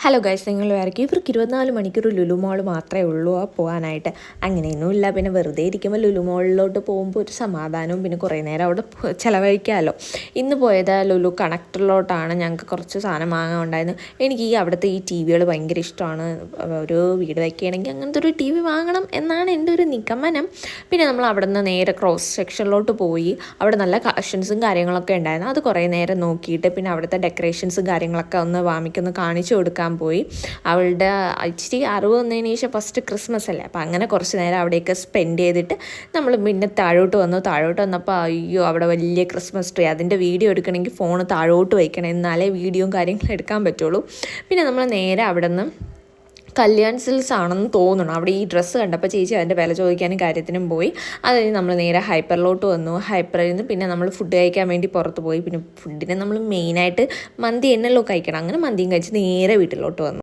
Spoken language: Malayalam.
ഹലോ ഗൈസ്, നിങ്ങൾ വിചാരിക്കും ഇവർക്ക് 24 മണിക്കൂർ ലുലു മോൾ മാത്രമേ ഉള്ളൂ പോകാനായിട്ട്. അങ്ങനെയൊന്നുമില്ല. പിന്നെ വെറുതെ ഇരിക്കുമ്പോൾ ലുലു മോളിലോട്ട് പോകുമ്പോൾ ഒരു സമാധാനവും പിന്നെ കുറേ നേരം അവിടെ ചിലവഴിക്കാമല്ലോ. ഇന്ന് പോയത് ലുലു കണക്ടറിലോട്ടാണ്. ഞങ്ങൾക്ക് കുറച്ച് സാധനം വാങ്ങാൻ ഉണ്ടായിരുന്നു. എനിക്ക് അവിടുത്തെ ഈ ടി വികൾ ഭയങ്കര ഇഷ്ടമാണ്. ഒരു വീട് വയ്ക്കുകയാണെങ്കിൽ അങ്ങനത്തെ ഒരു ടി വി വാങ്ങണം എന്നാണ് എൻ്റെ ഒരു നിഗമനം. പിന്നെ നമ്മൾ അവിടെ നിന്ന് നേരെ ക്രോസ് സെക്ഷനിലോട്ട് പോയി. അവിടെ നല്ല കളക്ഷൻസും കാര്യങ്ങളൊക്കെ ഉണ്ടായിരുന്നു. അത് കുറേ നേരം നോക്കിയിട്ട് പിന്നെ അവിടുത്തെ ഡെക്കറേഷൻസും കാര്യങ്ങളൊക്കെ ഒന്ന് വാമിക്കൊന്ന് കാണിച്ചു കൊടുക്കാൻ പോയി. അവളുടെ ഇച്ചിരി അറിവ് വന്നതിന് ശേഷം ഫസ്റ്റ് ക്രിസ്മസ് അല്ലേ, അപ്പോൾ അങ്ങനെ കുറച്ച് നേരം അവിടെയൊക്കെ സ്പെൻഡ് ചെയ്തിട്ട് നമ്മൾ പിന്നെ താഴോട്ട് വന്നപ്പോൾ അയ്യോ, അവിടെ വലിയ ക്രിസ്മസ് ട്രീ, അതിൻ്റെ വീഡിയോ എടുക്കണമെങ്കിൽ ഫോൺ താഴോട്ട് വയ്ക്കണം, എന്നാലേ വീഡിയോയും കാര്യങ്ങളും എടുക്കാൻ പറ്റുള്ളൂ. പിന്നെ നമ്മൾ നേരെ അവിടെ നിന്ന് കല്യാൺ സിൽക്സ് ആണെന്ന് തോന്നുന്നു. അവിടെ ഈ ഡ്രസ്സ് കണ്ടപ്പോൾ ചേച്ചി അതിൻ്റെ വില ചോദിക്കാനും കാര്യത്തിനും പോയി. അത് കഴിഞ്ഞ് നമ്മൾ നേരെ ഹൈപ്പറിലോട്ട് വന്നു. ഹൈപ്പറിൽ നിന്ന് പിന്നെ നമ്മൾ ഫുഡ് കഴിക്കാൻ വേണ്ടി പുറത്ത് പോയി. പിന്നെ ഫുഡിന് നമ്മൾ മെയിനായിട്ട് മന്തി എന്നല്ലോ കഴിക്കണം. അങ്ങനെ മന്തിയും കഴിച്ച് നേരെ വീട്ടിലോട്ട് വന്നു.